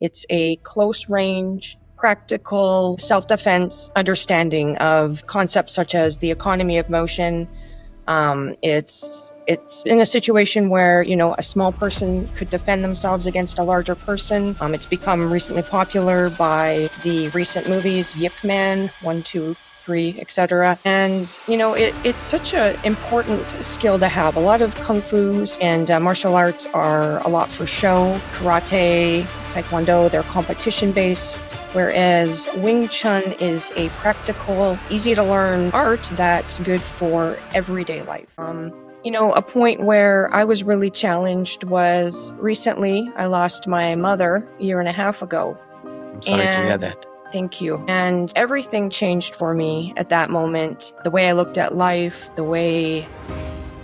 It's a close range, practical self-defense understanding of concepts such as the economy of motion. It's in a situation where, a small person could defend themselves against a larger person. It's become recently popular by the recent movies Yip Man, 1, 2, 3, etc. And, it's such an important skill to have. A lot of kung fus and martial arts are a lot for show. Karate, taekwondo, they're competition based. Whereas Wing Chun is a practical, easy to learn art that's good for everyday life. A point where I was really challenged was recently I lost my mother a year and a half ago. I'm sorry to hear that. Thank you. And everything changed for me at that moment. The way I looked at life, the way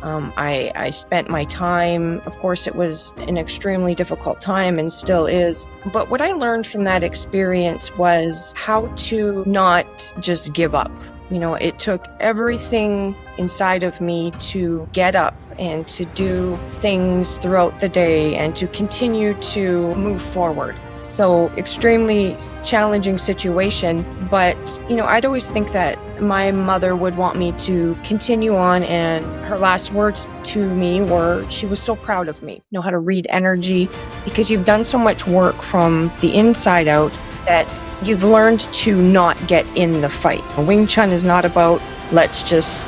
I spent my time. Of course, it was an extremely difficult time and still is. But what I learned from that experience was how to not just give up. It took everything inside of me to get up and to do things throughout the day and to continue to move forward. So extremely challenging situation, but I'd always think that my mother would want me to continue on, and her last words to me were she was so proud of me. Know how to read energy, because you've done so much work from the inside out that you've learned to not get in the fight. Wing Chun is not about let's just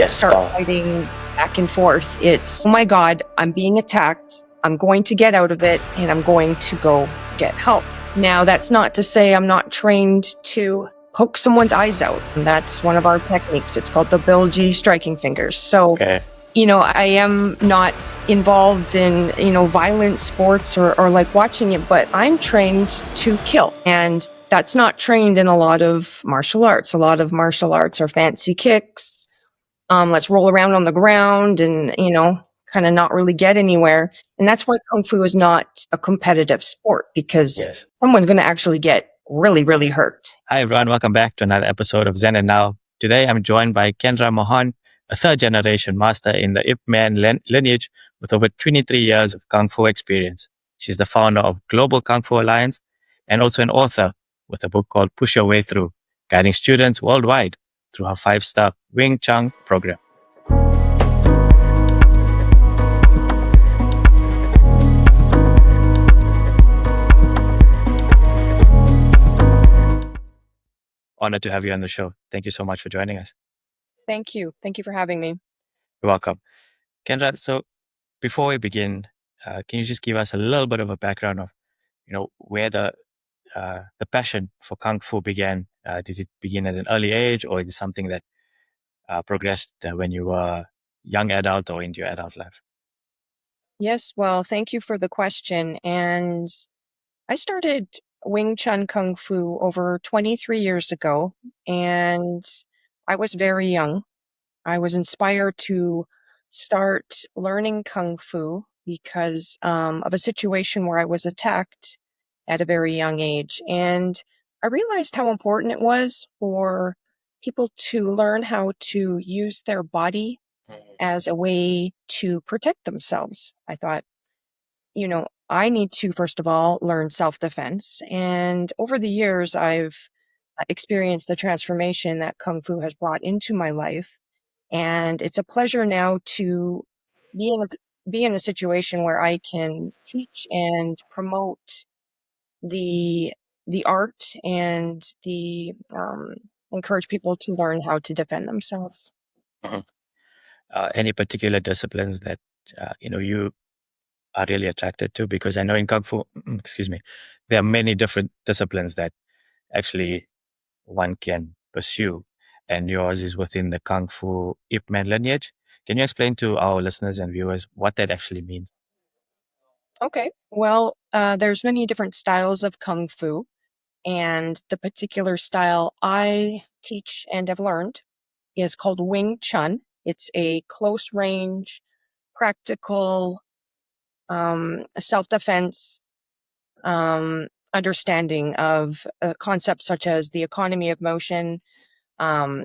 start fighting back and forth. It's, oh my God, I'm being attacked. I'm going to get out of it and I'm going to go get help. Now, that's not to say I'm not trained to poke someone's eyes out. And that's one of our techniques. It's called the bilgi striking fingers. So, I am not involved in, violent sports or like watching it, but I'm trained to kill. And that's not trained in a lot of martial arts. A lot of martial arts are fancy kicks. Let's roll around on the ground and, kind of not really get anywhere. And that's why Kung Fu is not a competitive sport, because someone's going to actually get really, really hurt. Hi, everyone. Welcome back to another episode of Zen and Now. Today, I'm joined by Kendra Mahon, a third-generation master in the Ip Man lineage with over 23 years of Kung Fu experience. She's the founder of Global Kung Fu Alliance and also an author with a book called Push Your Way Through, guiding students worldwide through her 5-star Wing Chun program. Honored to have you on the show. Thank you so much for joining us. Thank you. Thank you for having me. You're welcome. Kendra, so before we begin, can you just give us a little bit of a background of, where the passion for Kung Fu began? Did it begin at an early age, or is it something that progressed when you were young adult or into your adult life? Yes, well, thank you for the question. And I started Wing Chun Kung Fu over 23 years ago, and I was very young. I was inspired to start learning Kung Fu because of a situation where I was attacked at a very young age. And I realized how important it was for people to learn how to use their body as a way to protect themselves. I thought, I need to, first of all, learn self-defense. And over the years, I've experienced the transformation that Kung Fu has brought into my life. And it's a pleasure now to be in a situation where I can teach and promote the art and the encourage people to learn how to defend themselves. Mhm. Any particular disciplines that you are really attracted to? Because I know in Kung Fu, there are many different disciplines that actually one can pursue, and yours is within the Kung Fu Ip Man lineage. Can you explain to our listeners and viewers what that actually means? Okay, well, there's many different styles of Kung Fu, and the particular style I teach and have learned is called Wing Chun. It's a close range, practical, self-defense understanding of concepts such as the economy of motion.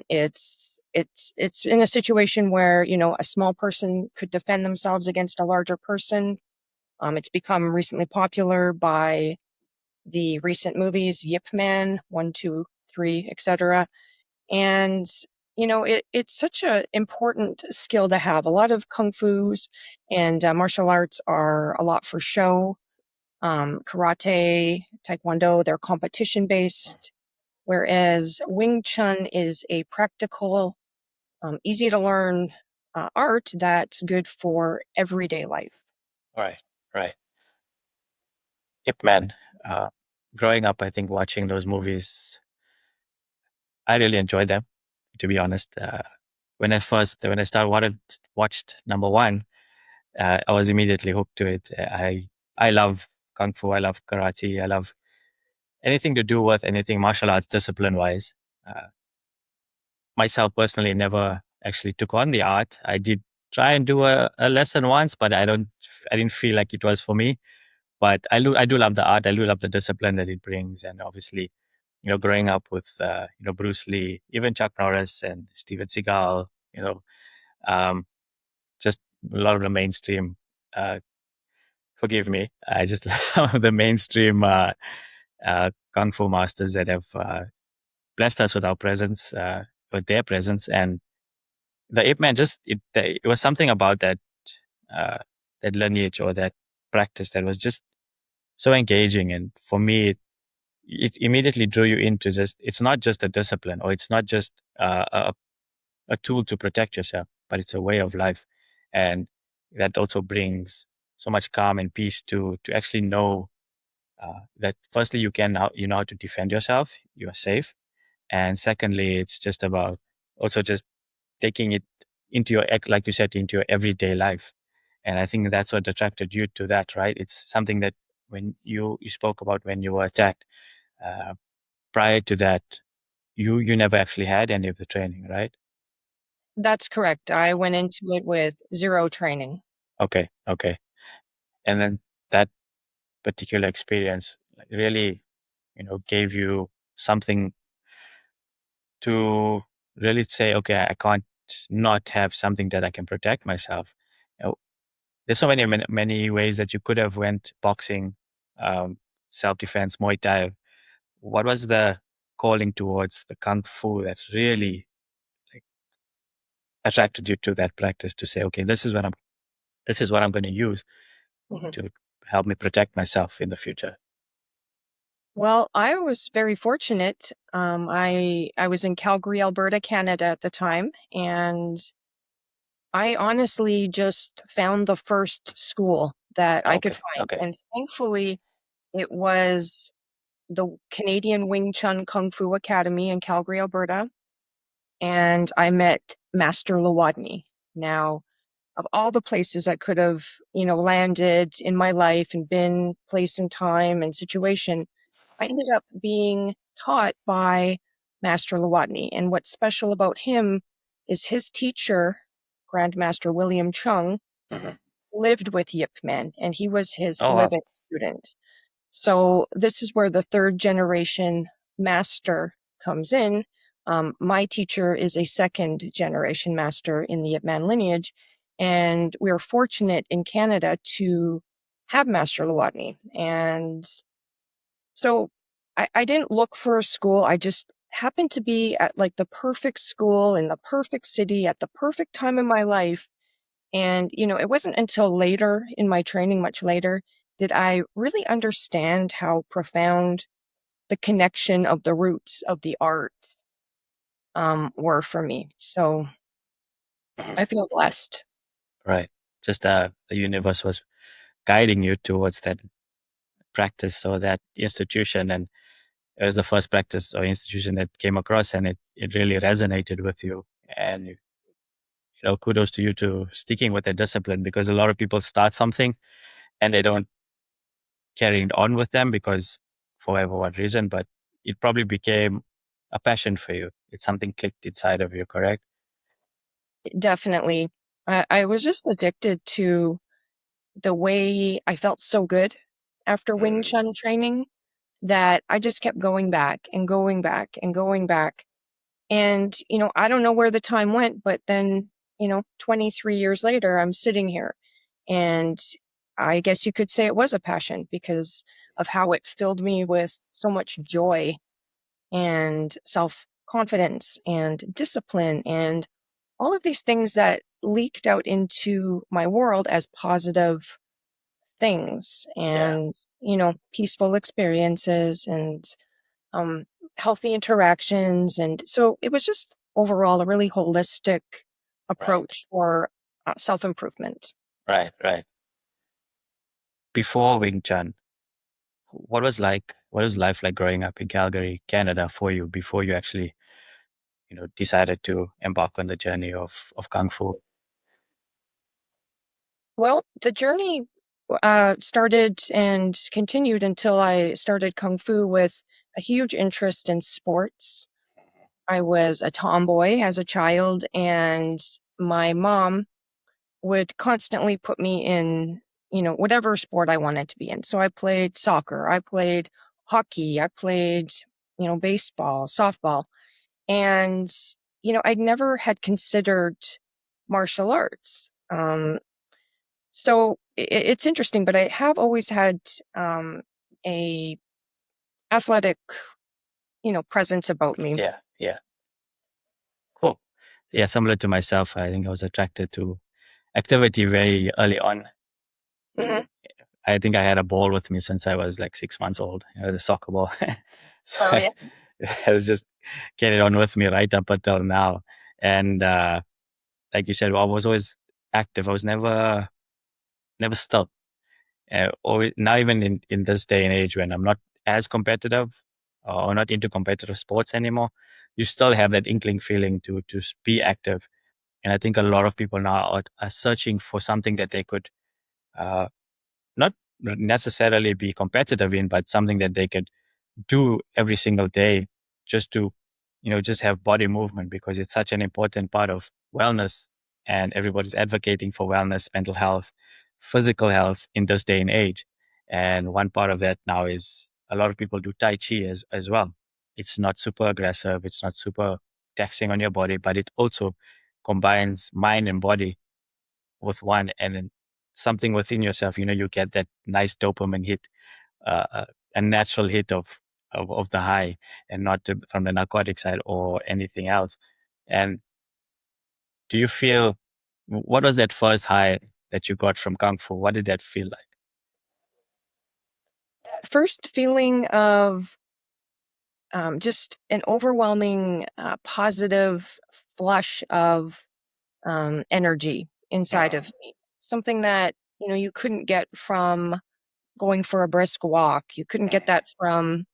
It's in a situation where a small person could defend themselves against a larger person. It's become recently popular by the recent movies, Yip Man, 1, 2, 3, etc. And it's such an important skill to have. A lot of kung fu's and martial arts are a lot for show. Karate, taekwondo, they're competition based, whereas Wing Chun is a practical, easy to learn art that's good for everyday life. Right, right. Ip Man. Uh, Growing up, I think watching those movies, I really enjoyed them. To be honest, when I started watched number one, I was immediately hooked to it. I love kung fu. I love karate. I love anything to do with anything martial arts discipline wise. Uh, Myself personally never actually took on the art. I did try and do a lesson once, but I didn't feel like it was for me. But I do love the art. I do love the discipline that it brings, and obviously, growing up with Bruce Lee, even Chuck Norris and Steven Seagal, um, just a lot of the mainstream. Forgive me, I just love some of the mainstream kung fu masters that have blessed us with our presence, with their presence, and the ape man it was something about uh, that lineage or that practice that was just so engaging, and for me it immediately drew you into just it's not just a discipline or it's not just a tool to protect yourself, but it's a way of life, and that also brings so much calm and peace to actually know that firstly you know how to defend yourself, you are safe, and secondly it's just about also just taking it into like you said, into your everyday life. And I think that's what attracted you to that, right? It's something that when you spoke about when you were attacked, uh, prior to that, you never actually had any of the training, right? That's correct. I went into it with zero training. Okay, okay. And then that particular experience like, really, gave you something to really say, okay, I can't not have something that I can protect myself. There's so many ways that you could have went boxing, self defense, Muay Thai. What was the calling towards the kung fu that really like attracted you to that practice to say, okay, this is what I'm going to use Mhm. to help me protect myself in the future. Well, I was very fortunate. I was in Calgary, Alberta, Canada at the time, and I honestly just found the first school that I could Okay, find. okay. And thankfully, it was the Canadian Wing Chun Kung Fu Academy in Calgary, Alberta. And I met Master Lawadney. Now, of all the places I could have, landed in my life and been place and time and situation, I ended up being taught by Master Lawadney. And what's special about him is his teacher, Grandmaster William Chung, Mhm. lived with Yip Man, and he was his Oh, wow. living student. So this is where the third generation master comes in. My teacher is a second generation master in the Yip Man lineage, and we are fortunate in Canada to have Master Lawadney. And so I didn't look for a school. I just happened to be at like the perfect school in the perfect city at the perfect time in my life. And, it wasn't until later in my training, much later, did I really understand how profound the connection of the roots of the art were for me. So Mhm. I feel blessed. Right. Just the universe was guiding you towards that practice or that institution, and it was the first practice or institution that came across, and it really resonated with you. And kudos to you to sticking with the discipline, because a lot of people start something and they don't carry it on with them because for whatever what reason, but it probably became a passion for you. It's something clicked inside of you, correct? Definitely. I was just addicted to the way I felt so good after Wing Mm. Chun training that I just kept going back and going back and going back. And, I don't know where the time went, but then, 23 years later, I'm sitting here and I guess you could say it was a passion because of how it filled me with so much joy and self confidence and discipline and all of these things that leaked out into my world as positive things Yeah. and, peaceful experiences and um, healthy interactions. And so it was just overall a really holistic Right. approach for self improvement. Right. Right. Before Wing Chun, what was life like growing up in Calgary, Canada for you before you actually, decided to embark on the journey of Kung Fu? Well, the journey started and continued until I started Kung Fu with a huge interest in sports. I was a tomboy as a child, and my mom would constantly put me in, whatever sport I wanted to be in. So I played soccer, I played hockey, I played, baseball, softball. And, I'd never had considered martial arts. So it's interesting, but I have always had a athletic, presence about me. Yeah. Yeah. Cool. Yeah. Similar to myself, I think I was attracted to activity very early on. Hmm. I think I had a ball with me since I was like 6 months old, the soccer ball. So Oh yeah. I was just carried on with me right up until now. And like you said, I was always active. I was never stuck. Always, now even in this day and age when I'm not as competitive or not into competitive sports anymore, you still have that inkling feeling to be active. And I think a lot of people now are searching for something that they could uh, not necessarily be competitive in, but something that they could do every single day just to, just have body movement because it's such an important part of wellness and everybody's advocating for wellness, mental health, physical health in this day and age. And one part of that now is a lot of people do Tai Chi as well. It's not super aggressive. It's not super taxing on your body, but it also combines mind and body with one and then something within yourself, you get that nice dopamine hit, a natural hit of the high and not from the narcotic side or anything else. And do you feel, what was that first high that you got from Kung Fu? What did that feel like? First feeling of just an overwhelming positive flush of energy inside of me. Something that, you couldn't get from going for a brisk walk. You couldn't get that from,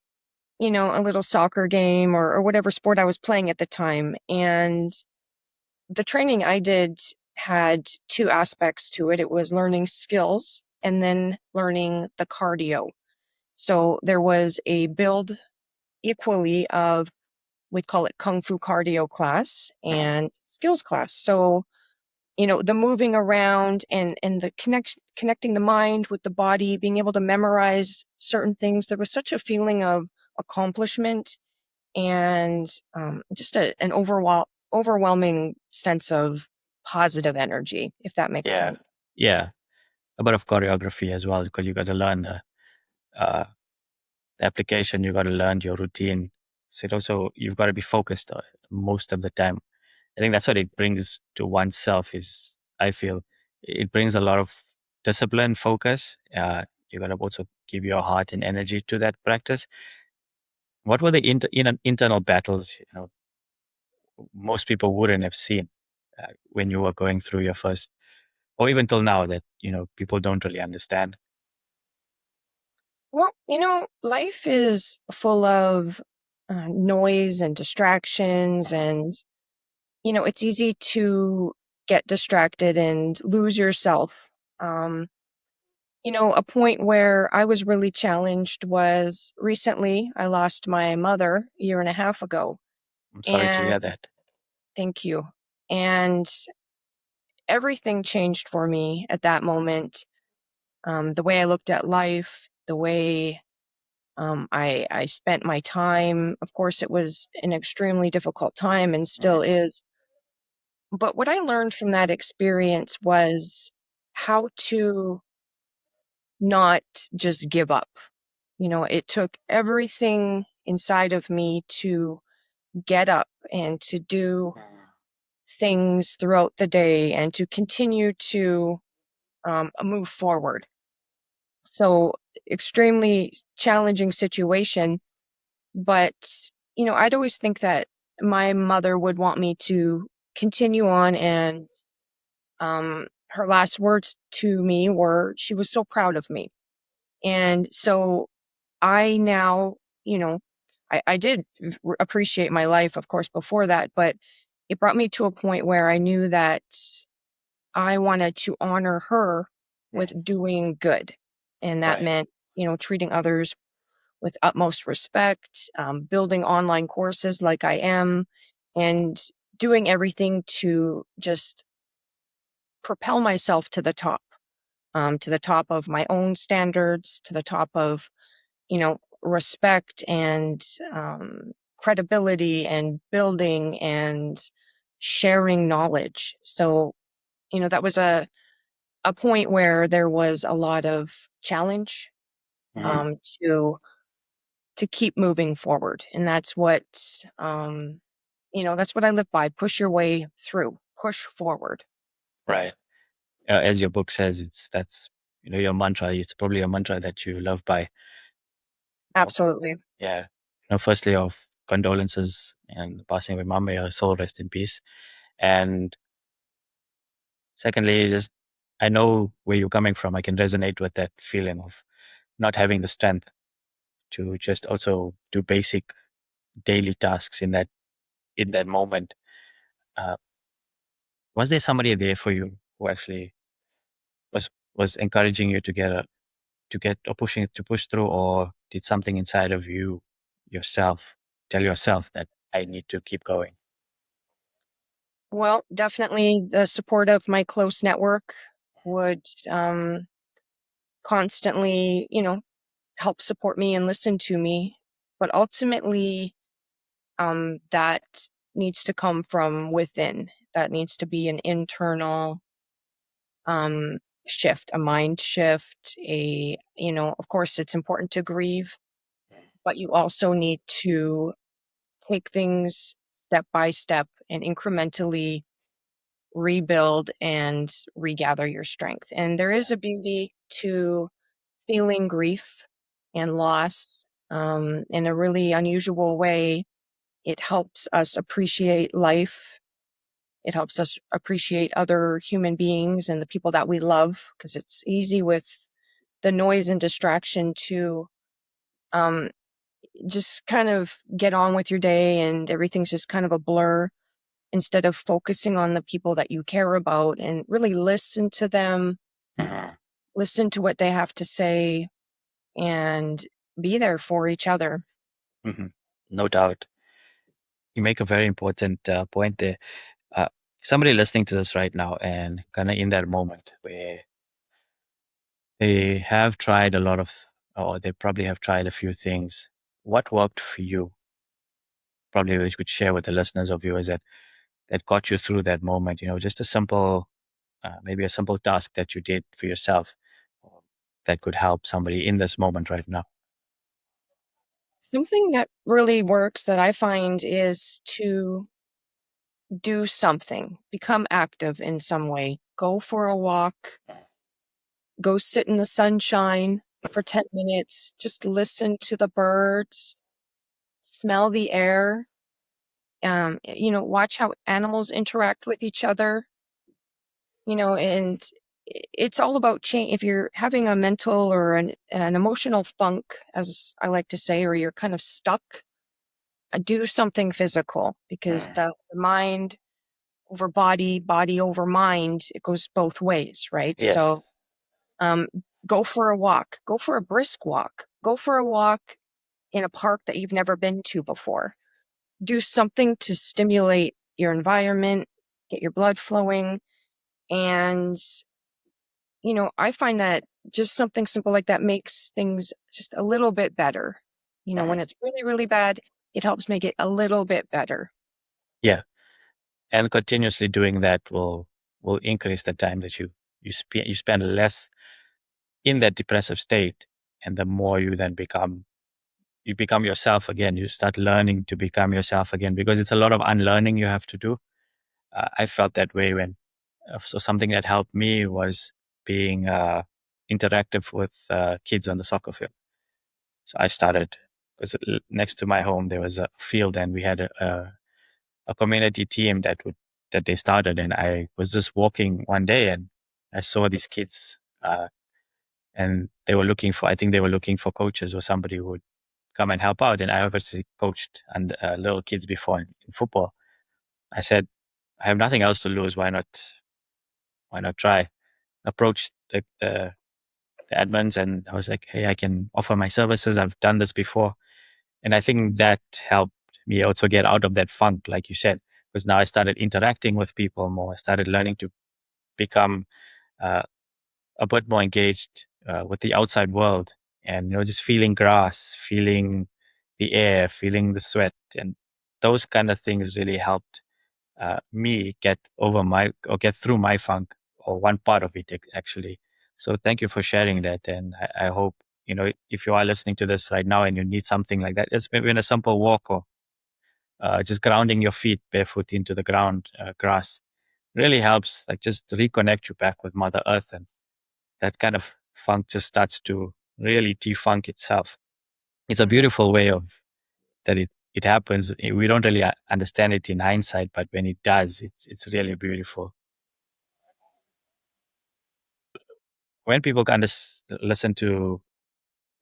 a little soccer game or whatever sport I was playing at the time. And the training I did had two aspects to it. It was learning skills and then learning the cardio. So there was a build equally of, we'd call it Kung Fu cardio class Mhm. and skills class. So, the moving around and the connecting the mind with the body, being able to memorize certain things. There was such a feeling of accomplishment and just an overwhelming sense of positive energy, if that makes Yeah. sense. Yeah. A bit of choreography as well, because you got to learn uh, the application, you got to learn your routine. So it also, you've got to be focused most of the time. I think that's what it brings to oneself is, I feel, it brings a lot of discipline, focus. You got to also give your heart and energy to that practice. What were the internal battles, most people wouldn't have seen when you were going through your first, or even till now that, people don't really understand. Well, life is full of noise and distractions, and it's easy to get distracted and lose yourself. Um, a point where I was really challenged was recently I lost my mother a year and a half ago. I'm sorry to And hear that. thank you. And everything changed for me at that moment. The way I looked at life, the way I spent my time. Of course, it was an extremely difficult time and still Mhm. is. But what I learned from that experience was how to not just give up. It took everything inside of me to get up and to do things throughout the day and to continue to move forward. So, extremely challenging situation. But, I'd always think that my mother would want me to continue on. And her last words to me were, she was so proud of me. And so I now, you know, I did appreciate my life, of course, before that, but it brought me to a point where I knew that I wanted to honor her with doing good. And that Right. meant, treating others with utmost respect, building online courses like I am, and doing everything to just propel myself to the top of my own standards, to the top of, respect and credibility and building and sharing knowledge. So, that was a point where there was a lot of challenge Mhm. um, to to keep moving forward. And um, that's what I live by. Push your way through, push forward. Right. As your book says, that's your mantra. It's probably a mantra that you love by. Oh, Absolutely. yeah. Firstly, of condolences and passing away, mom. May her soul rest in peace. And secondly, just I know where you're coming from. I can resonate with that feeling of not having the strength to just also do basic daily tasks in that moment. Uh, was there somebody there for you who actually was encouraging you to get or pushing to push through, or did something inside of you yourself tell yourself that I need to keep going? Well, definitely the support of my close network would constantly, help support me and listen to me. But ultimately, that needs to come from within. That needs to be an internal um, shift, a mind shift. Of course, it's important to grieve, but you also need to take things step by step and incrementally rebuild and regather your strength. And there is a beauty to feeling grief and loss in a really unusual way. It helps us appreciate life. It helps us appreciate other human beings and the people that we love, because it's easy with the noise and distraction to um, just kind of get on with your day and everything's just kind of a blur, instead of focusing on the people that you care about and really listen to them, Mhm. listen to what they have to say, and be there for each other. Mhm. No doubt. You make a very important point there. Uh, Somebody listening to this right now and kind of in that moment where they have tried a lot of, or they probably have tried a few things. What worked for you? Probably which you could share with the listeners of yours that got you through that moment. Just a simple, maybe a simple task that you did for yourself that could help somebody in this moment right now. Something that really works that I find is to do something, become active in some way. Go for a walk, go sit in the sunshine for 10 minutes, just listen to the birds, smell the air, watch how animals interact with each other, and it's all about change. If you're having a mental or an emotional funk, as I like to say, or you're kind of stuck, do something physical, because Mm. the mind over body, body over mind, it goes both ways, right? Yes. So, um, go for a walk, go for a brisk walk, go for a walk in a park that you've never been to before. Do something to stimulate your environment, get your blood flowing. And, I find that just something simple like that makes things just a little bit better. When Mhm. it's really, really bad, it helps make it a little bit better. Yeah, and continuously doing that will increase the time that you spend less in that depressive state. And the more you then become, you become yourself again. You start learning to become yourself again because it's a lot of unlearning you have to do. I felt that way when, so something that helped me was being interactive with kids on the soccer field. So I started because next to my home there was a field, and we had a community team that they started, and I was just walking one day and I saw these kids, and they were looking for, I think they were looking for coaches or somebody who would come and help out. And I obviously coached and little kids before in football. I said, I have nothing else to lose. Why not try? Approached the admins, and I was like, hey, I can offer my services. I've done this before. And I think that helped me also get out of that funk, like you said, because now I started interacting with people more. I started learning to become uh, a bit more engaged with the outside world, and just feeling grass, feeling the air, feeling the sweat, and those kind of things really helped me get over my, or get through my funk, or one part of it actually. So thank you for sharing that, and I hope if you are listening to this right now and you need something like that, it's maybe in a simple walk, or just grounding your feet barefoot into the ground, grass really helps, like just reconnect you back with Mother Earth, and that kind of funk just starts to really defunk itself. It's a Mhm. beautiful way of that it happens. We don't really understand it in hindsight, but when it does, it's really beautiful. When people listen to,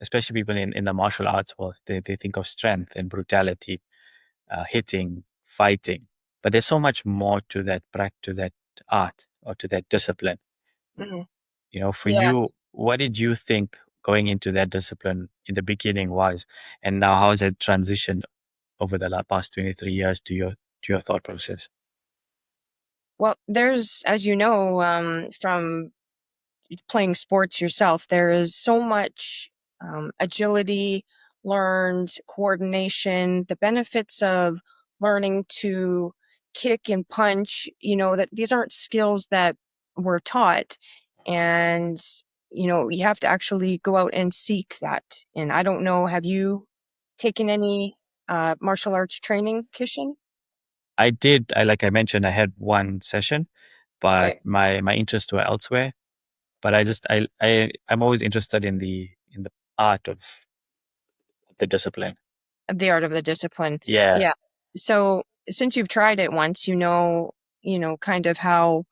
especially people in the martial arts world, they think of strength and brutality, hitting, fighting, but there's so much more to that to that art, or to that discipline. Mhm. For Yeah. you, what did you think going into that discipline in the beginning was, and now how has it transitioned over the past 23 years to your thought process? Well, there's, as you know, from playing sports yourself, there is so much agility learned, coordination, the benefits of learning to kick and punch, that these aren't skills that we're taught. And, you have to actually go out and seek that. And I don't know, have you taken any martial arts training, Kishen? I did. Like I mentioned, I had one session, but Okay. my interests were elsewhere. But I'm always interested in the art of the discipline. The art of the discipline. Yeah. Yeah. So since you've tried it once, kind of how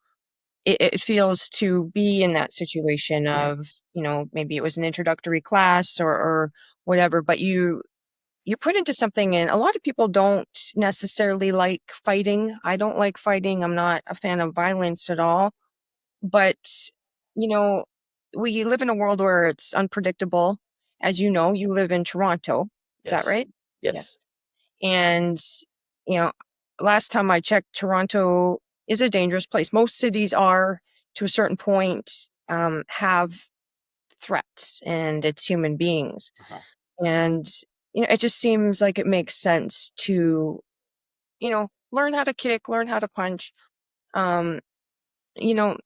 it feels to be in that situation of, maybe it was an introductory class or whatever, but you're put into something, and a lot of people don't necessarily like fighting. I don't like fighting. I'm not a fan of violence at all. But, you know, we live in a world where it's unpredictable. As you know, you live in Toronto. Is that Yes. right? Yes. Yes. And, you know, last time I checked, Toronto is a dangerous place. Most cities are, to a certain point, have threats, and it's human beings. Uh-huh. And, it just seems like it makes sense to, learn how to kick, learn how to punch. Um, you know,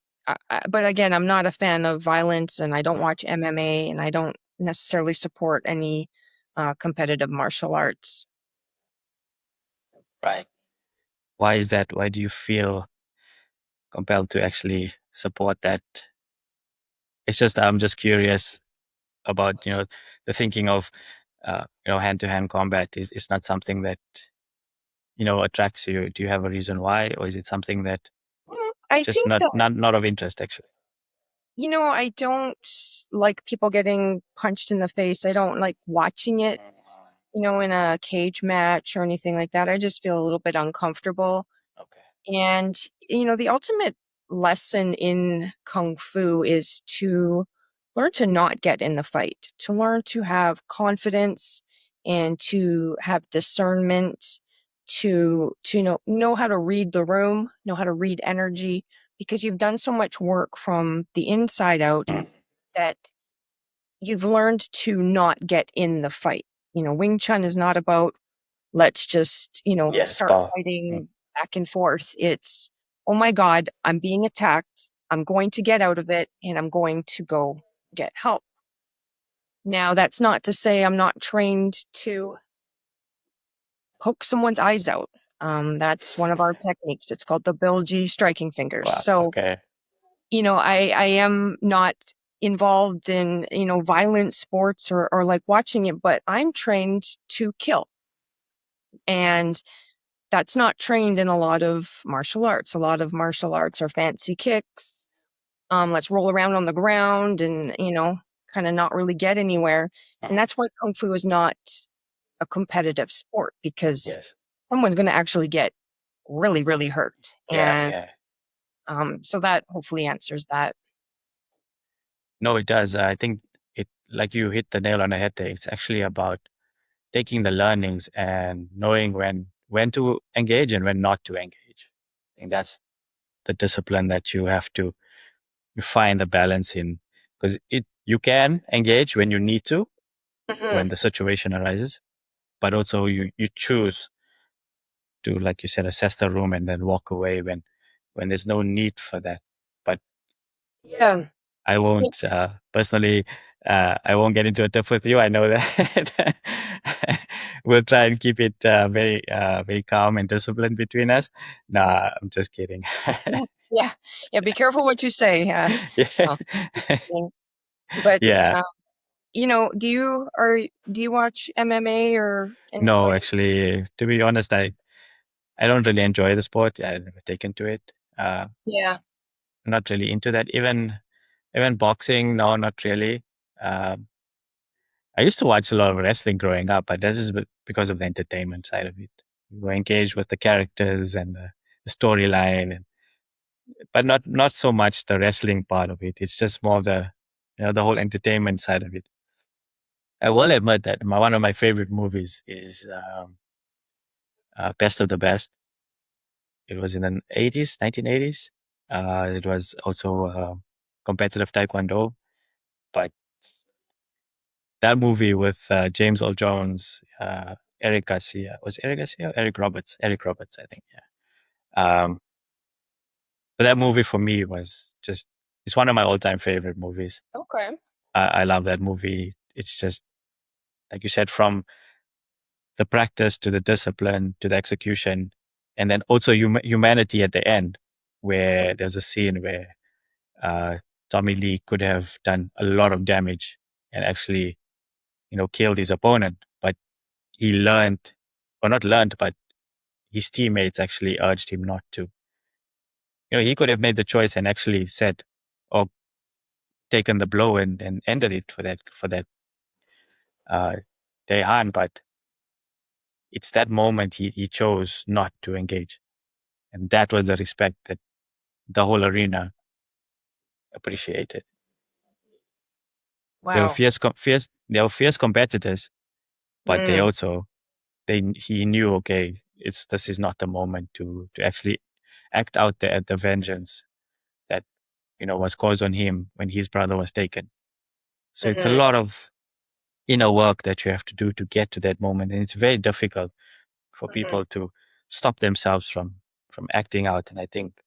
but again, I'm not a fan of violence, and I don't watch MMA, and I don't necessarily support any competitive martial arts. Right. Why is that? Why do you feel compelled to actually support that? It's just, I'm just curious about, the thinking of, hand to hand combat is not something that, attracts you. Do you have a reason why? Or is it something that I just think that, not of interest actually? I don't like people getting punched in the face. I don't like watching it, in a cage match or anything like that. I just feel a little bit uncomfortable. Okay. And, the ultimate lesson in Kung Fu is to learn to not get in the fight, to learn to have confidence and to have discernment, to know how to read the room, know how to read energy, because you've done so much work from the inside out that you've learned to not get in the fight. Wing Chun is not about let's just, Yes, start spa. Mm. fighting back and forth. It's, oh my God, I'm being attacked. I'm going to get out of it, and I'm going to go. get help. Now, that's not to say I'm not trained to poke someone's eyes out. That's one of our techniques. It's called the Bilgi striking fingers. Wow. So, Okay. I am not involved in, violent sports or like watching it, but I'm trained to kill. And that's not trained in a lot of martial arts. A lot of martial arts are fancy kicks. Let's roll around on the ground and, kind of not really get anywhere. And Uh-huh. that's why Kung Fu is not a competitive sport, because Yes. someone's going to actually get really, really hurt. Yeah. And Yeah. so that hopefully answers that. No, it does. I think it, like you hit the nail on the head there. It's actually about taking the learnings and knowing when to engage and when not to engage. I think that's the discipline that you have to you find the balance in, because it you can engage when you need to, when Mhm. the situation arises, but also you choose to, like you said, assess the room and then walk away when there's no need for that. But Yeah. I won't personally. I won't get into a tiff with you. I know that we'll try and keep it very calm and disciplined between us. Nah, I'm just kidding. Yeah. Yeah. Yeah. Be careful what you say. No, just Yeah, kidding. But, yeah. do you watch MMA or any No, fighting? actually, to be honest, I don't really enjoy the sport. I've never taken to it. Yeah. I'm not really into that. Even boxing, no, not really. Um, I used to watch a lot of wrestling growing up, but that's just because of the entertainment side of it. We were engaged with the characters and the storyline, but not so much the wrestling part of it. It's just more the whole entertainment side of it. I will admit that one of my favorite movies is Best of the Best. It was in the 80s, 1980s. It was also competitive taekwondo, but that movie with James Earl Jones, Eric Garcia, was it Eric Garcia, or Eric Roberts, I think. Yeah. But that movie for me was just it's one of my all time favorite movies. Okay. I love that movie. It's just like you said, from the practice to the discipline to the execution, and then also humanity at the end, where there's a scene where uh, Tommy Lee could have done a lot of damage and actually, killed his opponent, but he learned, or not learned, but his teammates actually urged him not to. He could have made the choice and actually said, or taken the blow and ended it for that uh, Dehan, but it's that moment he chose not to engage, and that was the respect that the whole arena appreciated. They were Wow. fierce. They were fierce competitors, but they Mm. also he knew, okay, this is not the moment to actually act out the vengeance that was caused on him when his brother was taken. So it's a Mhm. lot of inner work that you have to do to get to that moment, and it's very difficult for Mhm. people to stop themselves from acting out. And I think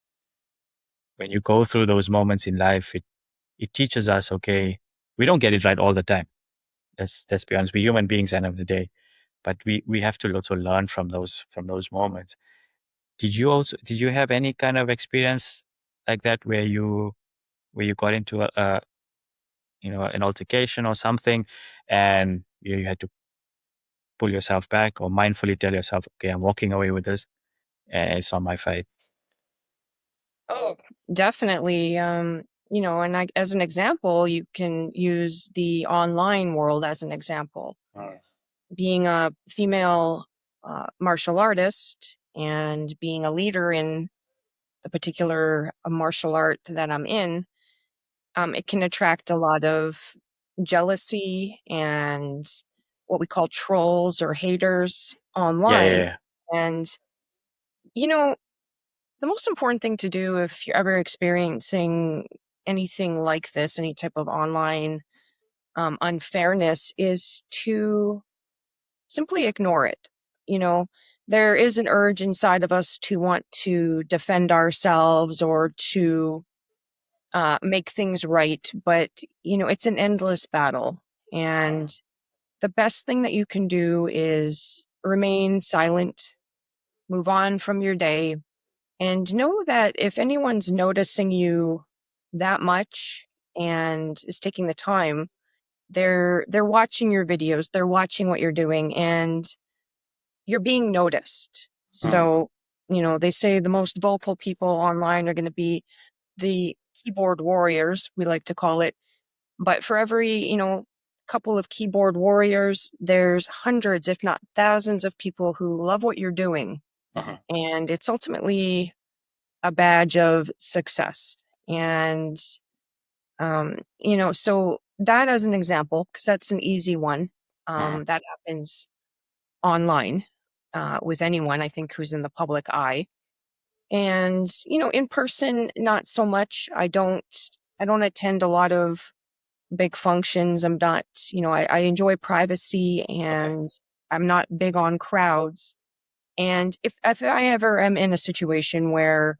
when you go through those moments in life, it teaches us, okay, we don't get it right all the time. Let's be honest, we're human beings at the end of the day, but we have to also learn from those moments. Did you have any kind of experience like that where you got into an altercation or something, and you had to pull yourself back or mindfully tell yourself, okay, I'm walking away with this, and it's not my fight? Oh, definitely. And as an example, you can use the online world as an example. Mm. Being a female martial artist and being a leader in the particular martial art that I'm in, it can attract a lot of jealousy and what we call trolls or haters Yeah, yeah, online. yeah. And, you know, the most important thing to do if you're ever experiencing anything like this, any type of online unfairness, is to simply ignore it. You know, there is an urge inside of us to want to defend ourselves or to make things right, but it's an endless battle. And the best thing that you can do is remain silent, move on from your day, and know that if anyone's noticing you that much and is taking the time, they're watching your videos, they're watching what you're doing, and you're being noticed. So, they say the most vocal people online are going to be the keyboard warriors, we like to call it. But for every, couple of keyboard warriors, there's hundreds, if not thousands of people who love what you're doing. And it's ultimately a badge of success. And, so that as an example, because that's an easy one, that happens online with anyone, I think, who's in the public eye. And, in person, not so much. I don't attend a lot of big functions. I'm not, I enjoy privacy, and I'm not big on crowds. And if I ever am in a situation where,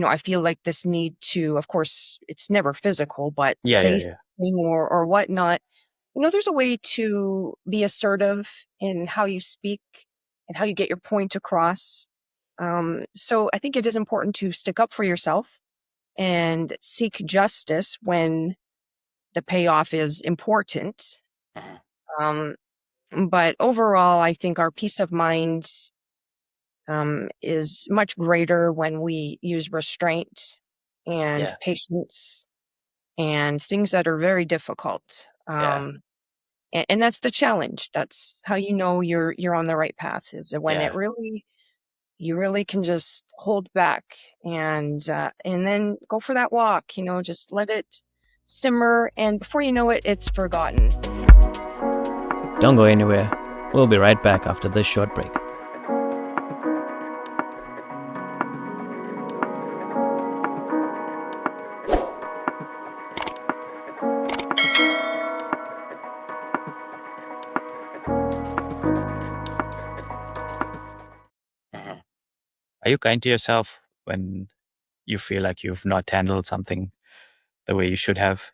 I feel like this need to, of course, it's never physical, but Yeah, yeah, say yeah. something or whatnot, there's a way to be assertive in how you speak and how you get your point across. So I think it is important to stick up for yourself and seek justice when the payoff is important. Um, but overall, I think our peace of mind is much greater when we use restraint and Yeah, patience and things that are very difficult. yeah, And that's the challenge. That's how you're on the right path, is when yeah. you really can just hold back and then go for that walk. Just let it simmer, and before you know it, it's forgotten. Don't go anywhere. We'll be right back after this short break. Are you kind to yourself when you feel like you've not handled something the way you should have?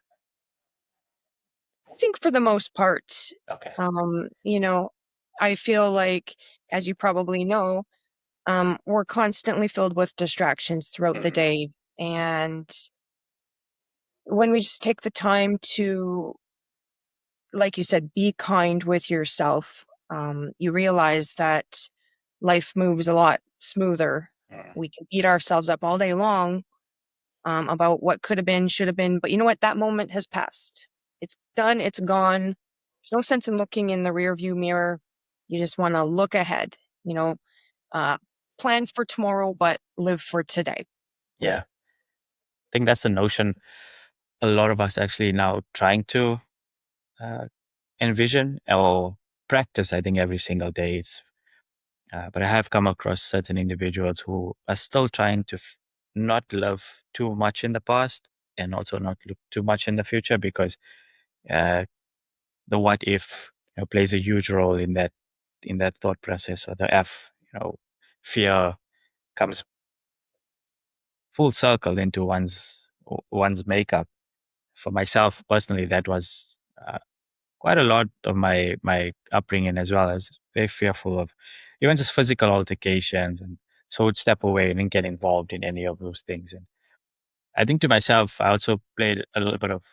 I think for the most part, Okay. um, you know, I feel like, as you probably know, we're constantly filled with distractions throughout the day. And when we just take the time to, like you said, be kind with yourself, you realize that life moves a lot smoother. We can beat ourselves up all day long about what could have been, should have been. But you know what? That moment has passed. It's done. It's gone. There's no sense in looking in the rear view mirror. You just want to look ahead, you know, uh, plan for tomorrow, but live for today. Yeah. I think that's the notion a lot of us actually now trying to uh, envision or practice, I think, every single day. But I have come across certain individuals who are still trying to not live too much in the past and also not look too much in the future, because uh, the what if plays a huge role in that thought process. Or the F, fear comes full circle into one's makeup. For myself personally, that was quite a lot of my upbringing as well. I was very fearful of even just physical altercations, and so would step away and didn't get involved in any of those things. And I think to myself, I also played uh, a little bit of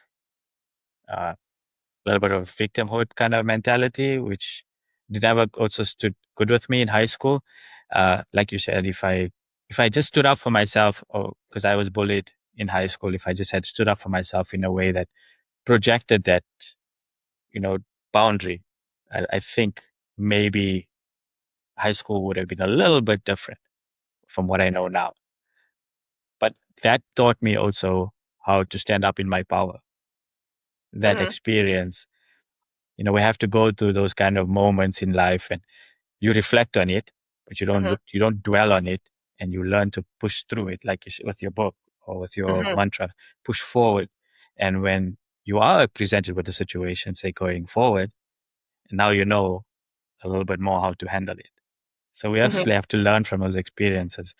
victimhood kind of mentality, which did never also stood good with me in high school. Like you said, if I just stood up for myself, or because I was bullied in high school, if I just had stood up for myself in a way that projected that, you know, boundary, I think maybe high school would have been a little bit different from what I know now. But that taught me also how to stand up in my power. That Hmm. experience, we have to go through those kind of moments in life, and you reflect on it, but Hmm. you don't dwell on it, and you learn to push through it, like with your book or with your Hmm. mantra, push forward. And when you are presented with the situation, say going forward, now you know a little bit more how to handle it. So we Hmm. actually have to learn from those experiences,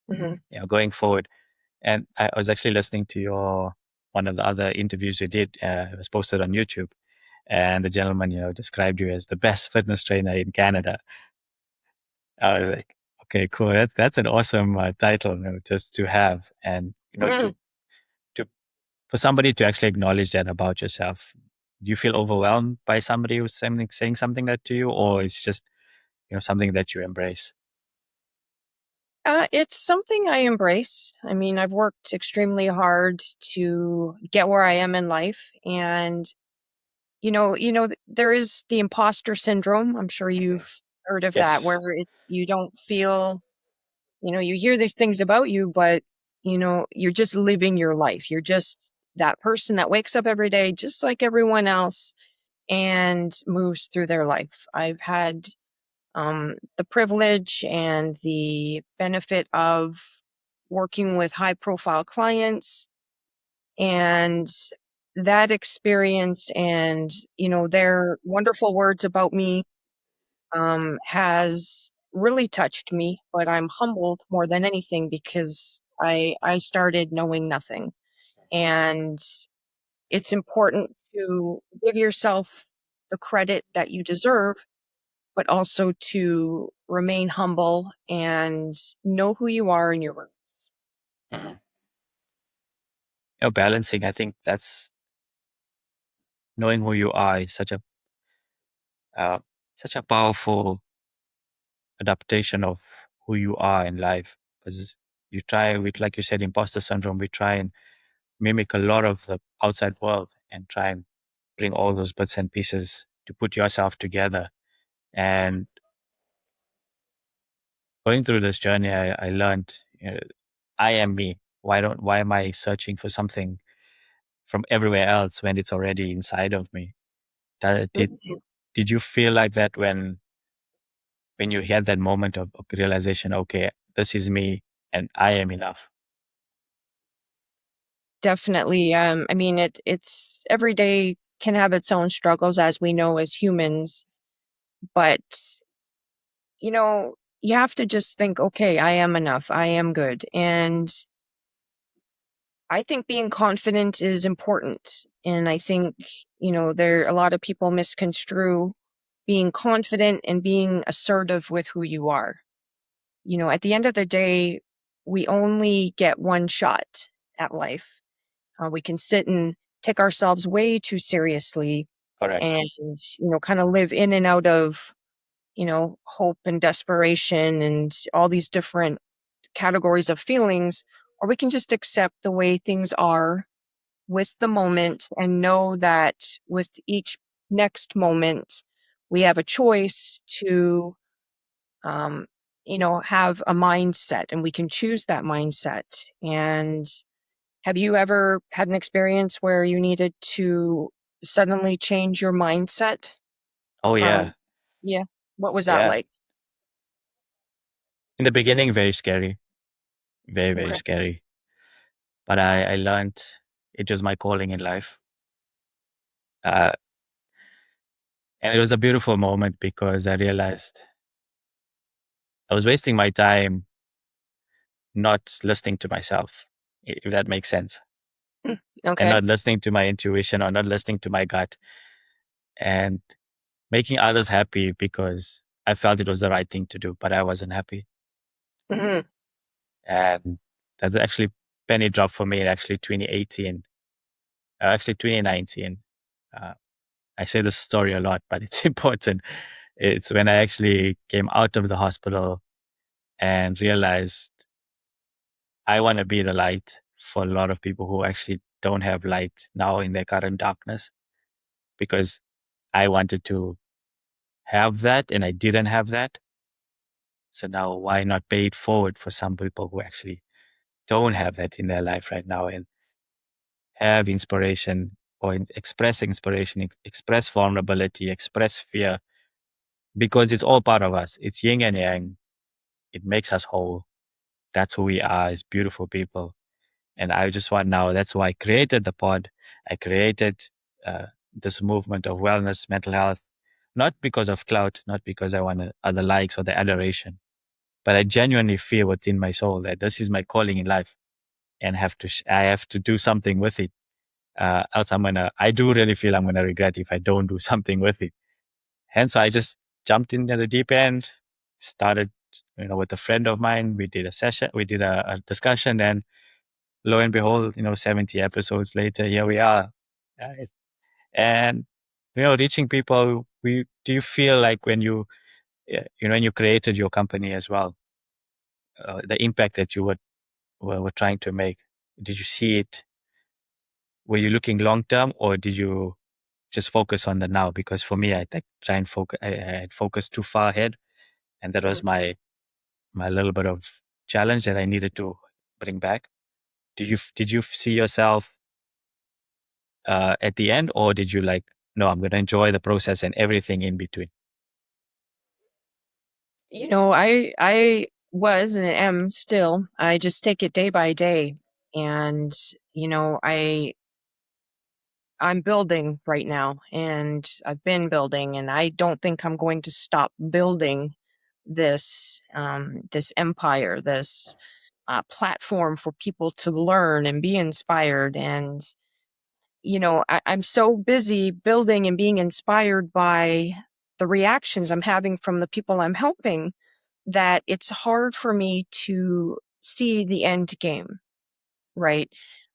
Hmm. going forward. And I was actually listening to your one of the other interviews you did. It was posted on YouTube, and the gentleman, described you as the best fitness trainer in Canada. I was like, okay, cool. That's an awesome title, just to have, and to for somebody to actually acknowledge that about yourself. Do you feel overwhelmed by somebody who's saying something that to you, or it's just something that you embrace? It's something I embrace. I mean, I've worked extremely hard to get where I am in life, and there is the imposter syndrome. I'm sure you've heard of that, Yes. where you don't feel, you hear these things about you, but you're just living your life. You're just that person that wakes up every day, just like everyone else, and moves through their life. I've had the privilege and the benefit of working with high profile clients, and that experience and their wonderful words about me has really touched me. But I'm humbled more than anything because I started knowing nothing, and it's important to give yourself the credit that you deserve, but also to remain humble and know who you are in your roots. Mhm. Balancing. I think that's knowing who you are is uh, such a powerful adaptation of who you are in life. Because you try with, like you said, imposter syndrome. We try and mimic a lot of the outside world and try and bring all those bits and pieces to put yourself together. And going through this journey, I learned, I am me. Why am I searching for something from everywhere else when it's already inside of me? Did Mhm. did you feel like that when you had that moment of realization? Okay, this is me, and I am enough. Definitely. I mean, it's every day can have its own struggles, as we know as humans, but you have to just think, okay, I am enough. I am good. And I think being confident is important. And I think, a lot of people misconstrue being confident and being assertive with who you are. At the end of the day, we only get one shot at life. We can sit and take ourselves way too seriously Correct. and, kind of live in and out of, hope and desperation and all these different categories of feelings, or we can just accept the way things are with the moment and know that with each next moment, we have a choice to, um, have a mindset, and we can choose that mindset. And have you ever had an experience where you needed to suddenly change your mindset Oh from, yeah, yeah, what was that yeah. like? In the beginning, very scary, very very Okay. scary. But I learned it was my calling in life, uh, and it was a beautiful moment because I realized I was wasting my time not listening to myself, if that makes sense, Mm, and okay. not listening to my intuition or not listening to my gut, and making others happy because I felt it was the right thing to do, but I wasn't happy. Hmm. And that's actually penny drop for me in actually 2018, actually 2019. Uh, I say this story a lot, but it's important. It's when I actually came out of the hospital and realized I want to be the light for a lot of people who actually don't have light now in their current darkness, because I wanted to have that and I didn't have that. So now why not pay it forward for some people who actually don't have that in their life right now and have inspiration or express inspiration, express vulnerability, express fear, because it's all part of us. It's yin and yang. It makes us whole. That's who we are as beautiful people. And I just want now, that's why I created the pod. I created this movement of wellness, mental health, not because of clout, not because I want other likes or the adoration, but I genuinely feel within my soul that this is my calling in life. and I have to do something with it. Else I do really feel I'm gonna regret if I don't do something with it. Hence, I just jumped in at the deep end, started, with a friend of mine. We did a session, we did a discussion, and lo and behold, 70 episodes later, here we are. Right? And, reaching people, do you feel like when when you created your company as well, the impact that you were trying to make, did you see it? Were you looking long term, or did you just focus on the now? Because for me, I like try and focus. I had focused too far ahead, and that was my little bit of challenge that I needed to bring back. Did you see yourself at the end, or did you like, no, I'm going to enjoy the process and everything in between? I was and am still. I just take it day by day, and I'm building right now, and I've been building, and I don't think I'm going to stop building this empire, this platform for people to learn and be inspired. And I'm so busy building and being inspired by the reactions I'm having from the people I'm helping that it's hard for me to see the end game, right?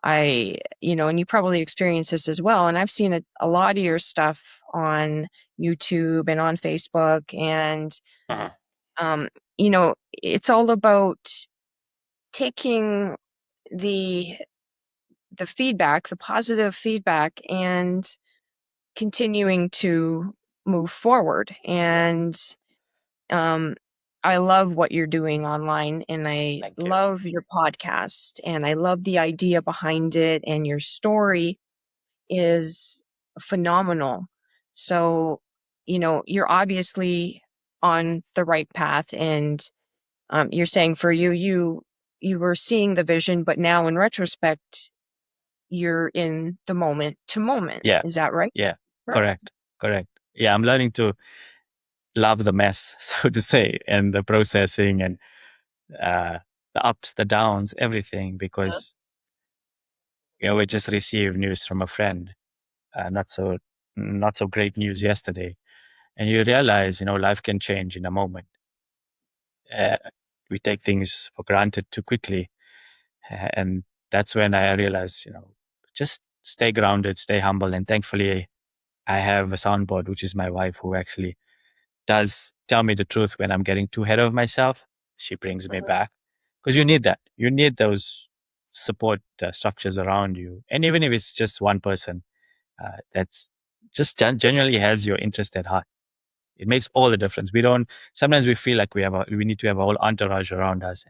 And you probably experience this as well. And I've seen a lot of your stuff on YouTube and on Facebook. And, Uh-huh. um, it's all about taking the feedback, the positive feedback, and continuing to move forward. And I love what you're doing online, and I Thank you. love your podcast, and I love the idea behind it, and your story is phenomenal. So, you're obviously on the right path, and you're saying for you were seeing the vision, but now in retrospect, you're in the moment to moment. Yeah, Is that right? yeah, Right. correct. Yeah, I'm learning to love the mess, so to say, and the processing and uh, the ups, the downs, everything, because we just received news from a friend, not so great news yesterday, and you realize life can change in a moment. Uh, we take things for granted too quickly, and that's when I realized, just stay grounded, stay humble, and thankfully I have a soundboard, which is my wife, who actually does tell me the truth when I'm getting too ahead of myself. She brings me back, because you need that. You need those support structures around you, and even if it's just one person that's just genuinely has your interest at heart, it makes all the difference. Sometimes we feel like we need to have a whole entourage around us,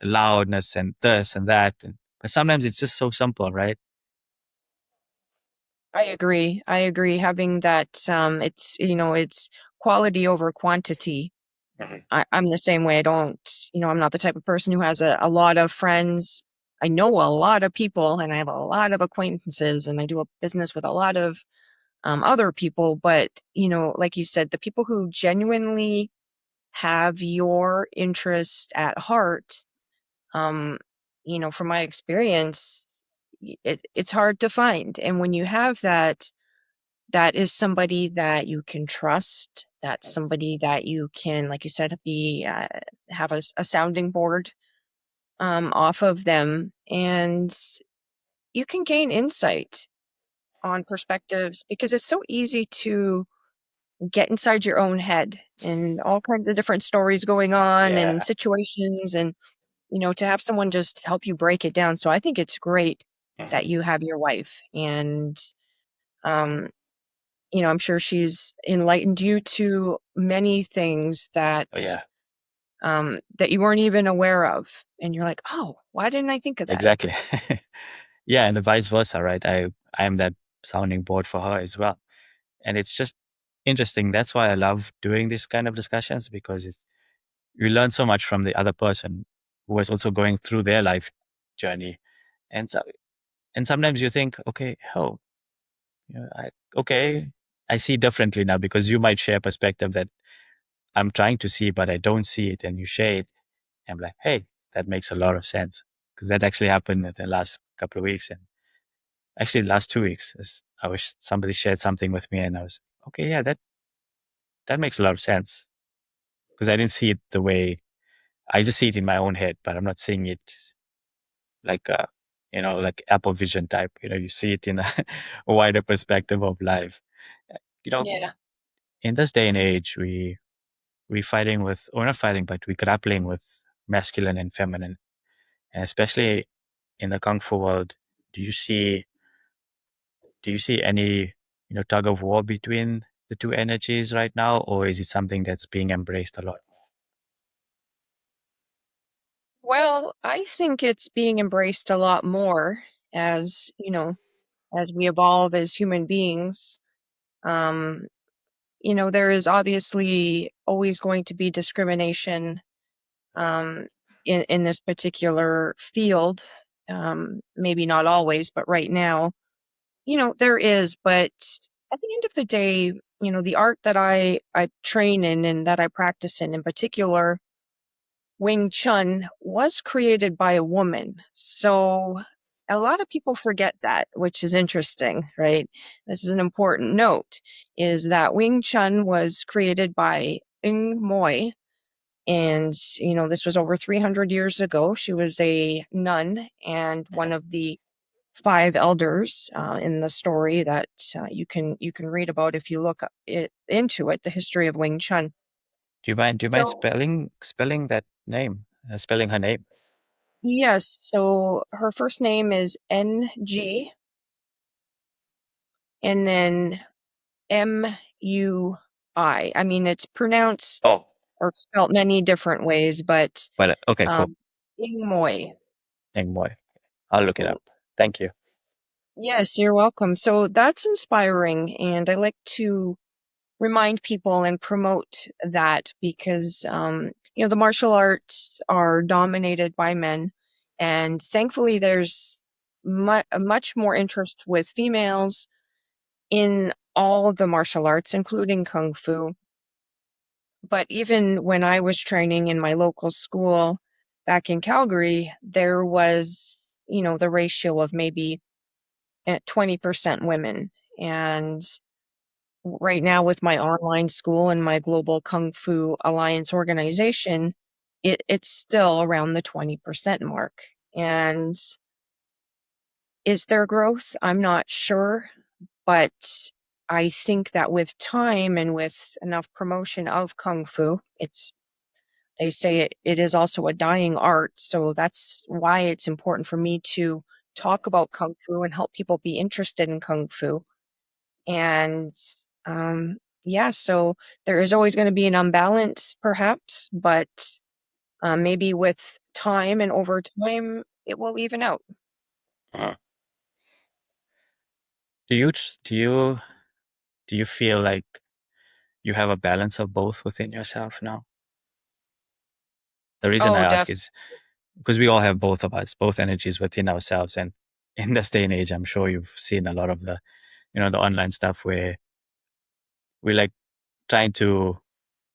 loudness and this and that, but sometimes it's just so simple, right? I agree. I agree. Having that, it's quality over quantity. Mhm. I'm the same way. I'm not the type of person who has a lot of friends. I know a lot of people, and I have a lot of acquaintances, and I do a business with a lot of other people. But, like you said, the people who genuinely have your interest at heart, um, from my experience, it's hard to find. And when you have that, that is somebody that you can trust. That's somebody that you can, like you said, have a sounding board off of them, and you can gain insight on perspectives, because it's so easy to get inside your own head and all kinds of different stories going on and Yeah. situations, and to have someone just help you break it down. So I think it's great that Mhm. you have your wife, and um, I'm sure she's enlightened you to many things that Oh, yeah, that you weren't even aware of, and you're like, oh, why didn't I think of that? exactly. Yeah, and the vice versa, right? I am that sounding board for her as well, and it's just interesting. That's why I love doing this kind of discussions, because you learn so much from the other person who is also going through their life journey, and sometimes you think, okay, you know, I, okay, I see differently now, because you might share a perspective that I'm trying to see, but I don't see it, and you share it. I'm like, hey, that makes a lot of sense. because that actually happened in the last couple of weeks, and actually last 2 weeks. Somebody shared something with me, and I was okay. Yeah, that makes a lot of sense because I didn't see it the way I just see it in my own head, but I'm not seeing it like like Apple Vision type. You see it in a, a wider perspective of life. You know, Yeah. in this day and age, we fighting with, or not fighting, but we grappling with masculine and feminine, and especially in the kung fu world. Do you see do you see any tug of war between the two energies right now, or is it something that's being embraced a lot? Well, I think it's being embraced a lot more as, as we evolve as human beings. Um, there is obviously always going to be discrimination um, in this particular field. Maybe not always, but right now, there is. But at the end of the day, the art that I train in and that I practice in particular, Wing Chun, was created by a woman. So a lot of people forget that, which is interesting, right? This is an important note, is that Wing Chun was created by Ng Moy. And, this was over 300 years ago. She was a nun and one of the five elders in the story that you can read about if you look into it, the history of Wing Chun. Do you mind So spelling that name, spelling her name? yes, so her first name is NG and then MUI. I mean, it's pronounced Oh, or spelled many different ways, but well, okay, cool. um, Ingmoy. Name boy. I'll look it up. Thank you. Yes, you're welcome. So that's inspiring, and I like to remind people and promote that because the martial arts are dominated by men, and thankfully there's much more interest with females in all the martial arts, including kung fu. But even when I was training in my local school back in Calgary, there was, the ratio of maybe at 20% women. And right now, with my online school and my Global Kung Fu Alliance organization, it's still around the 20% mark. And is there growth? I'm not sure. But I think that with time and with enough promotion of Kung Fu, they say it is also a dying art. So that's why it's important for me to talk about Kung Fu and help people be interested in Kung Fu. And um, yeah, so there is always going to be an imbalance, perhaps, but maybe with time and over time, it will even out. Uh, Do you do you do you feel like you have a balance of both within yourself now? The reason I Oh, ask is because we all have both of us, both energies within ourselves, and in this day and age, I'm sure you've seen a lot of the online stuff where we like trying to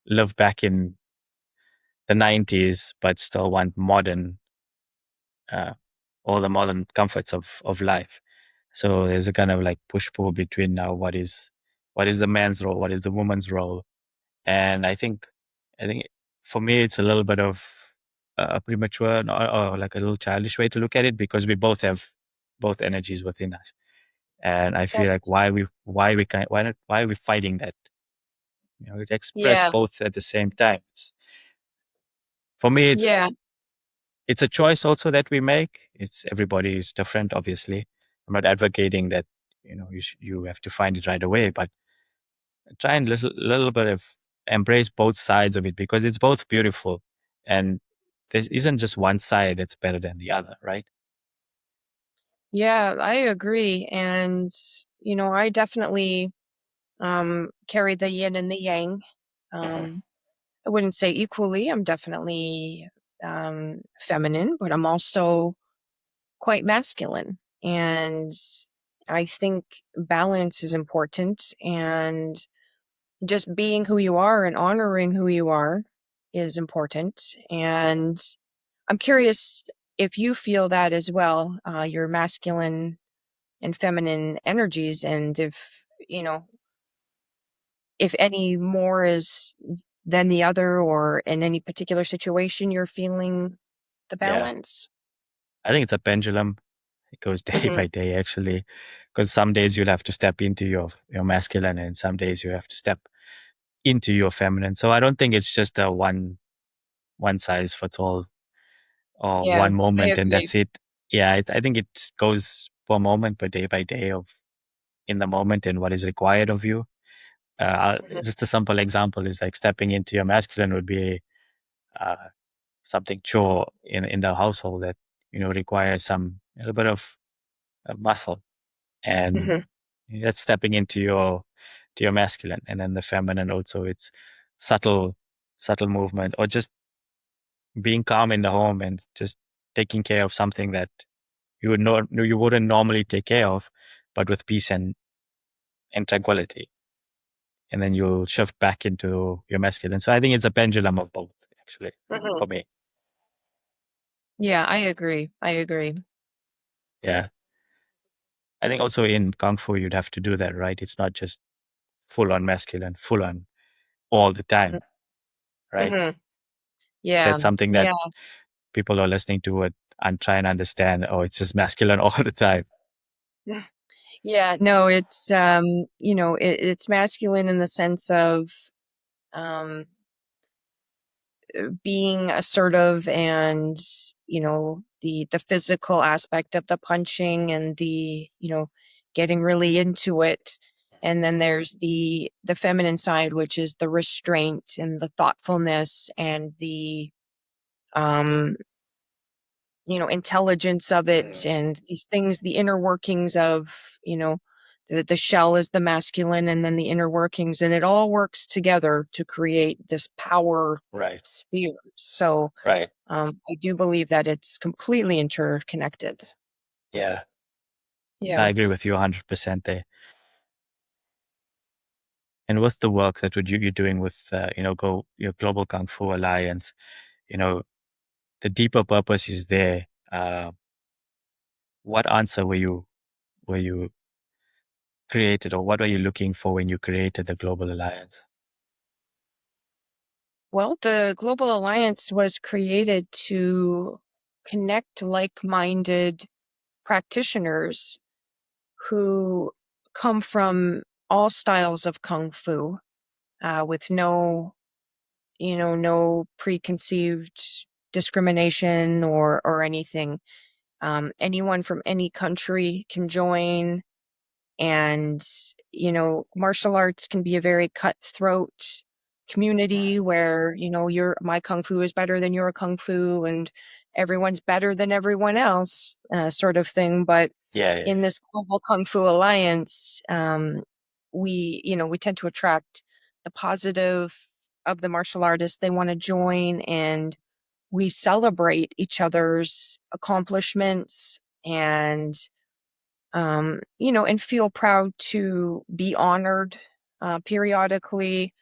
live back in the 90s, but still want uh, all the modern comforts of life. So there's a kind of like push pull between now what is the man's role, what is the woman's role, and I think for me it's a little bit of a premature or like a little childish way to look at it because we both have both energies within us, and I feel def- like why are we fighting that? We express yeah, both at the same time. For me, yeah, it's a choice also that we make. It's everybody is different, obviously. I'm not advocating that you have to find it right away, but try and little bit of embrace both sides of it because it's both beautiful, and there isn't just one side that's better than the other, right? yeah, I agree. And, I definitely carry the yin and the yang. Mhm. Um, I wouldn't say equally. I'm definitely feminine, but I'm also quite masculine. And I think balance is important. And just being who you are and honoring who you are is important. And I'm curious. if you feel that as well, your masculine and feminine energies, and if any more is than the other, or in any particular situation you're feeling the Yeah. balance. I think it's a pendulum. It goes day Hmm. by day, actually, because some days you'll have to step into your masculine, and some days you have to step into your feminine. So I don't think it's just a one size fits all or Yeah, one I moment and agree. that's it. Yeah, I think it goes per moment, per day by day of in the moment and what is required of you. Hmm. Just a simple example is like stepping into your masculine would be uh, something chore in the household that requires some a little bit of muscle, and Hmm. that's stepping into your masculine. And then the feminine also, it's subtle subtle movement, or just being calm in the home and just taking care of something that you wouldn't normally take care of, but with peace and tranquility, and then you'll shift back into your masculine. So I think it's a pendulum of both, actually, Hmm. for me. Yeah, I agree. I agree. Yeah, I think also in kung fu you'd have to do that, right? It's not just full on masculine, full on all the time, right? Hmm. So Yeah, it's something that yeah. people are listening to it and try and understand. Oh, it's just masculine all the time. Yeah, no, it's it's masculine in the sense of um being assertive, and the physical aspect of the punching, and the getting really into it. And then there's the feminine side, which is the restraint and the thoughtfulness, and the um intelligence of it, and these things, the inner workings of, the shell is the masculine, and then the inner workings, and it all works together to create this power Right, sphere. So right. I do believe that it's completely interconnected. Yeah, Yeah. I agree with you 100% there. And with the work that you're doing with, your Global Kung Fu Alliance, you know, the deeper purpose is there. What answer were you created, or what were you looking for when you created the Global Alliance? Well, the Global Alliance was created to connect like-minded practitioners who come from all styles of Kung Fu, with no preconceived discrimination or anything. Anyone from any country can join, and martial arts can be a very cutthroat community where your my kung fu is better than your kung fu, and everyone's better than everyone else, sort of thing. But Yeah, yeah, in this global kung fu alliance, we tend to attract the positive of the martial artists. They want to join, and we celebrate each other's accomplishments, and feel proud to be honored periodically.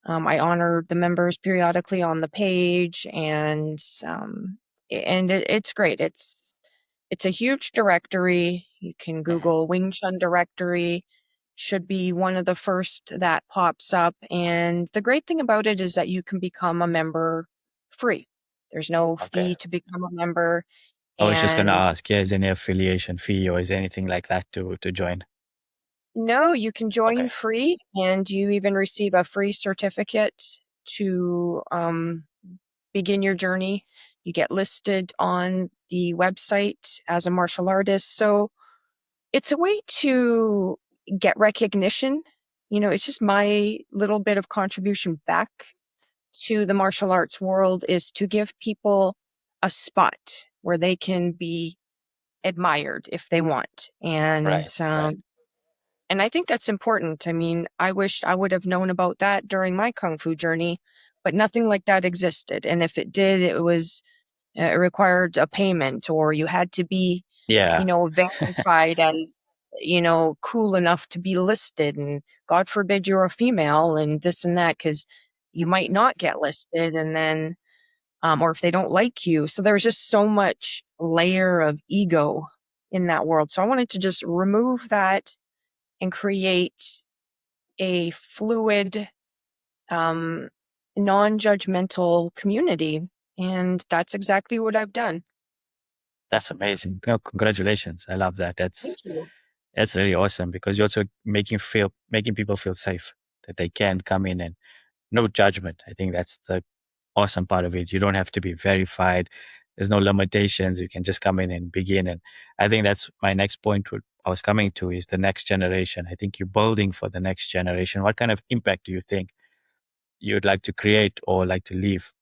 I honor the members periodically on the page, and it's great. It's a huge directory. You can mhm, Google Wing Chun directory. Should be one of the first that pops up. And the great thing about it is that you can become a member free. There's no okay. fee to become a member. I was just gonna And ask, yeah, is any affiliation fee or is anything like that to join? no, you can join Okay, free, and you even receive a free certificate to begin your journey. You get listed on the website as a martial artist. So it's a way to get recognition. It's just my little bit of contribution back to the martial arts world, is to give people a spot where they can be admired if they want. right, right. And I think that's important. I mean, I wish I would have known about that during my kung fu journey, but nothing like that existed. And if it did, it required a payment, or you had to be, Yeah, verified as, cool enough to be listed. And God forbid you're a female and this and that, because you might not get listed. And then or if they don't like you. So there's just so much layer of ego in that world. So I wanted to just remove that and create a fluid, non-judgmental community. And that's exactly what I've done. That's amazing. Oh, congratulations. I love that. Thank you. That's really awesome because you're also making people feel safe that they can come in and no judgment. I think that's the awesome part of it. You don't have to be verified. There's no limitations. You can just come in and begin. And I think that's my next point. What I was coming to is the next generation. I think you're building for the next generation. What kind of impact do you think you'd like to create or like to leave,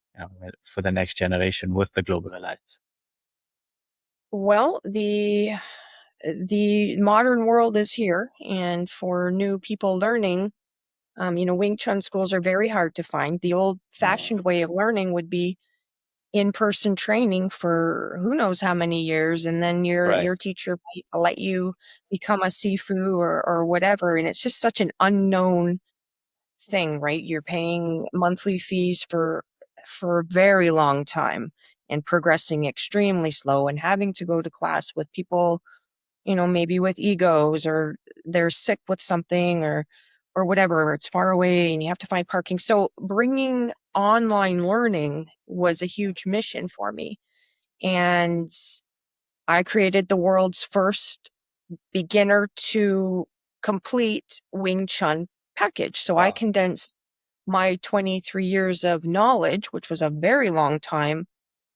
for the next generation with the Global Alliance? Well, the modern world is here, and for new people learning, Wing Chun schools are very hard to find. The old-fashioned way of learning would be in-person training for who knows how many years, and then Right. your teacher might let you become a sifu or whatever, and it's just such an unknown thing, right? You're paying monthly fees for a very long time and progressing extremely slow and having to go to class with people, maybe with egos, or they're sick with something, or whatever, or it's far away and you have to find parking. So bringing online learning was a huge mission for me. And I created the world's first beginner to complete Wing Chun package. So I Wow. condensed my 23 years of knowledge, which was a very long time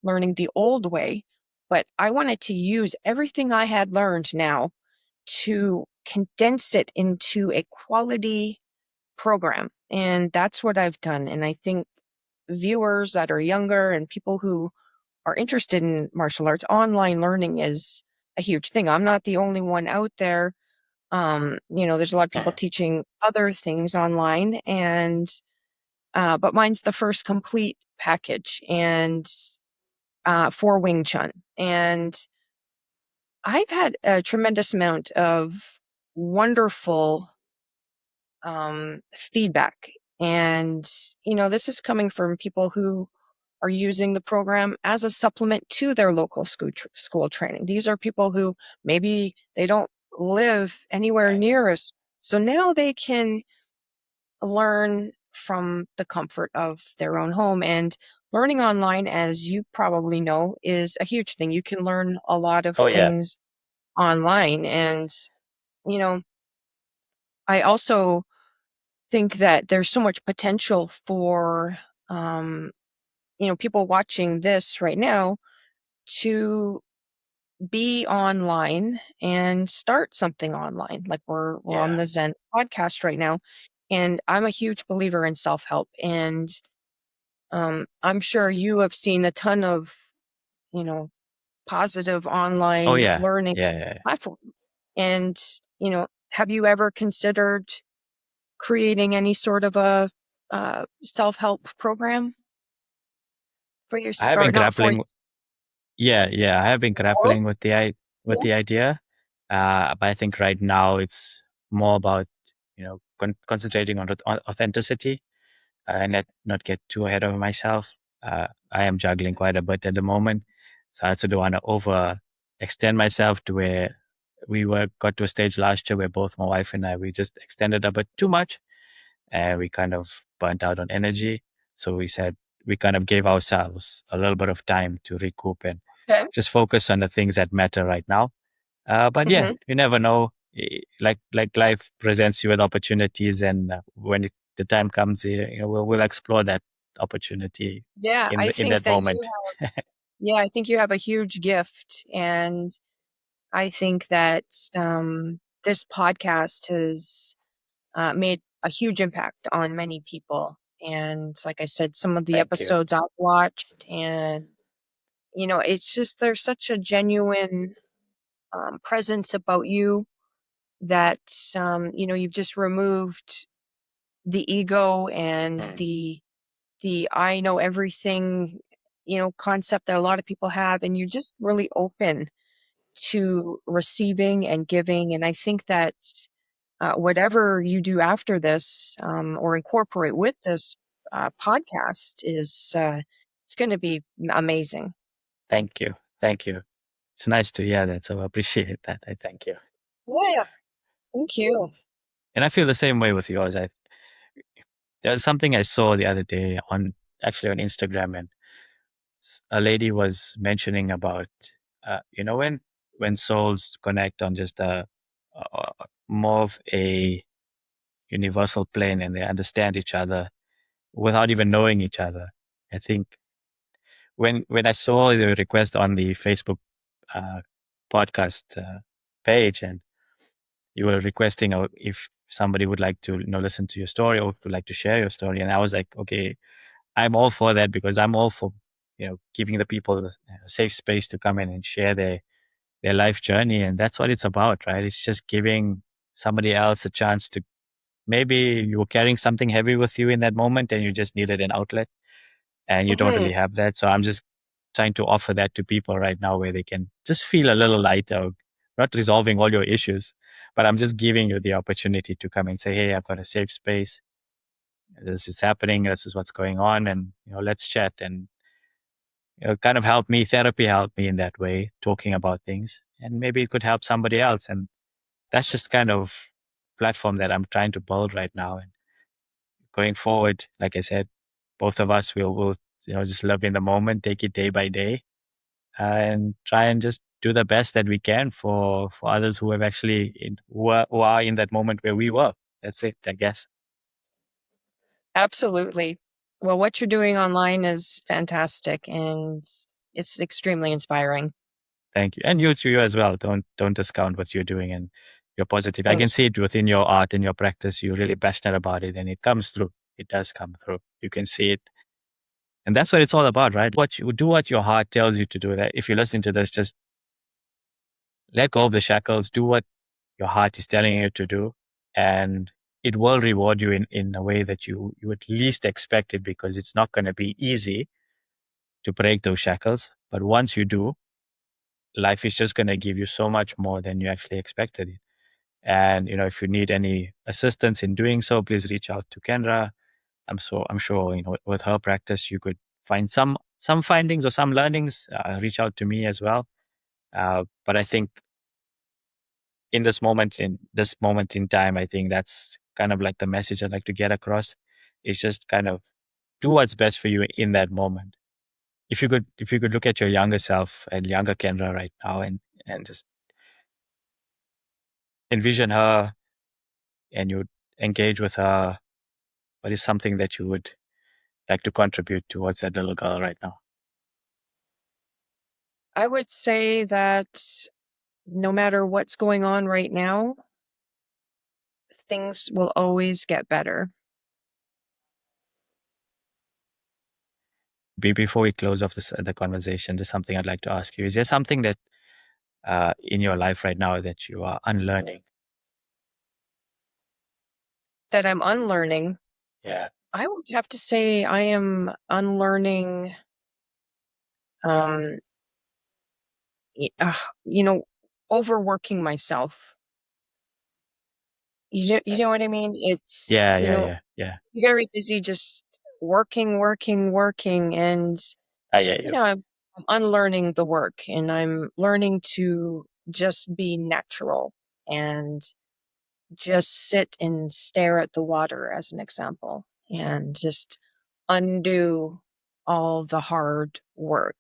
learning the old way, but I wanted to use everything I had learned now to condense it into a quality program. And that's what I've done. And I think viewers that are younger and people who are interested in martial arts, online learning is a huge thing. I'm not the only one out there. There's a lot of people teaching other things online, and but mine's the first complete package, and for Wing Chun. And I've had a tremendous amount of wonderful feedback. And, this is coming from people who are using the program as a supplement to their local school training. These are people who maybe they don't live anywhere Right. near us. So now they can learn from the comfort of their own home. And learning online, as you probably know, is a huge thing. You can learn a lot of Oh yeah. things online. And, you know, I also think that there's so much potential for, people watching this right now to be online and start something online. Like we're on Yeah. the Zen podcast right now. And I'm a huge believer in self-help. And I'm sure you have seen a ton of, you know, positive Oh online yeah. learning Yeah. Yeah. platform. And, have you ever considered creating any sort of a self-help program for your, I have or been not for you? grappling. Yeah, yeah. I have been grappling Both? with with Yeah. the idea, but I think right now it's more about concentrating on authenticity, and not get too ahead of myself. I am juggling quite a bit at the moment, so I also don't want to over extend myself to where we were got to a stage last year where both my wife and I we just extended a bit too much, and we kind of burnt out on energy. So we said we kind of gave ourselves a little bit of time to recoup and Okay. just focus on the things that matter right now. But yeah, Hmm. you never know. Like life presents you with opportunities, and when the time comes, we'll explore that opportunity Yeah, I in think that that moment. I think you have a huge gift. And I think that this podcast has made a huge impact on many people. And like I said, some of the Thank you. episodes I've watched, and, it's just there's such a genuine presence about you that, you've just removed the ego and Mm. the I know everything, concept that a lot of people have. And you're just really open to receiving and giving. And I think that whatever you do after this, or incorporate with this podcast, is It's going to be amazing. Thank you. Thank you. It's nice to hear that. So I appreciate that. I thank you. Yeah, thank you. And I feel the same way with yours. There's something I saw the other day on Instagram, and a lady was mentioning about, when souls connect on just more of a universal plane and they understand each other without even knowing each other. I think when I saw the request on the Facebook uh, podcast page, and you were requesting if somebody would like to listen to your story or would like to share your story, and I was like, okay, I'm all for that, because I'm all for giving the people a safe space to come in and share their life journey, and that's what it's about, right? It's just giving somebody else a chance to, maybe you were carrying something heavy with you in that moment and you just needed an outlet and you don't Mhm. really have that. So I'm just trying to offer that to people right now, where they can just feel a little lighter, not resolving all your issues, but I'm just giving you the opportunity to come and say, hey, I've got a safe space. This is happening. This is what's going on. And, let's chat. And kind of therapy helped me in that way, talking about things. And maybe it could help somebody else. And that's just kind of platform that I'm trying to build right now. And going forward, like I said, both of us will just live in the moment, take it day by day, and try and just do the best that we can for others who have actually who are in that moment where we were. That's it, I guess. Absolutely. Well, what you're doing online is fantastic and it's extremely inspiring. Thank you, and you to you as well. Don't discount what you're doing, and you're positive. I Thank can see it within your art and your practice. You're really passionate about it, and it comes through. It does come through. You can see it, and that's what it's all about, right? What your heart tells you to do. That if you're listening to this, just let go of the shackles. Do what your heart is telling you to do, and it will reward you in a way that you at least expect it, because it's not going to be easy to break those shackles. But once you do, life is just going to give you so much more than you actually expected it. And if you need any assistance in doing so, please reach out to Kendra. I'm sure with her practice you could find some findings or some learnings. Reach out to me as well. But I think in this moment in time, I think that's kind of like the message I'd like to get across. Is just kind of do what's best for you in that moment. If you could look at your younger self and younger Kendra right now, and just envision her, and you engage with her, what is something that you would like to contribute towards that little girl right now? I would say that no matter what's going on right now, things will always get better. Before we close off the conversation, there's something I'd like to ask you. Is there something that in your life right now that you are unlearning? That I'm unlearning. Yeah. I would have to say I am unlearning, um, y- uh, you know, overworking myself. You know what I mean? It's, Yeah, yeah, yeah, yeah. very busy just working, working, working. And, I hear you. I'm unlearning the work and I'm learning to just be natural and just sit and stare at the water as an example and just undo all the hard work.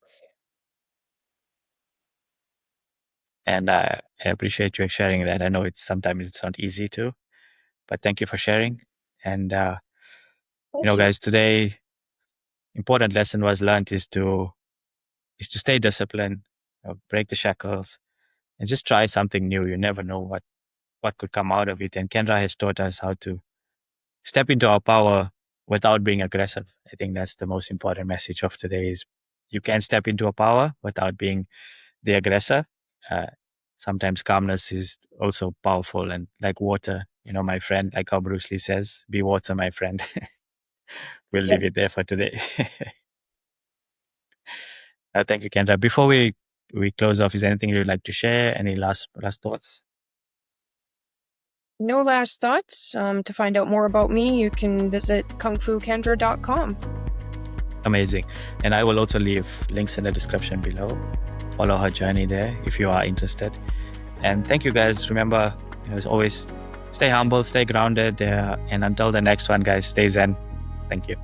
And I appreciate you sharing that. I know sometimes it's not easy to, but thank you for sharing. And Thank you. guys, today important lesson was learned is to stay disciplined, break the shackles, and just try something new. You never know what could come out of it. And Kendra has taught us how to step into our power without being aggressive. I think that's the most important message of today is you can step into a power without being the aggressor. Uh, Sometimes calmness is also powerful, and like water, my friend, like how Bruce Lee says, be water, my friend. We'll Yeah. leave it there for today. Thank you, Kendra. Before we close off, is there anything you'd like to share? Any last thoughts? No last thoughts. To find out more about me, you can visit kungfukendra.com. Amazing. And I will also leave links in the description below. Follow her journey there if you are interested. And thank you guys. Remember, as always, stay humble, stay grounded. And until the next one, guys, stay zen. Thank you.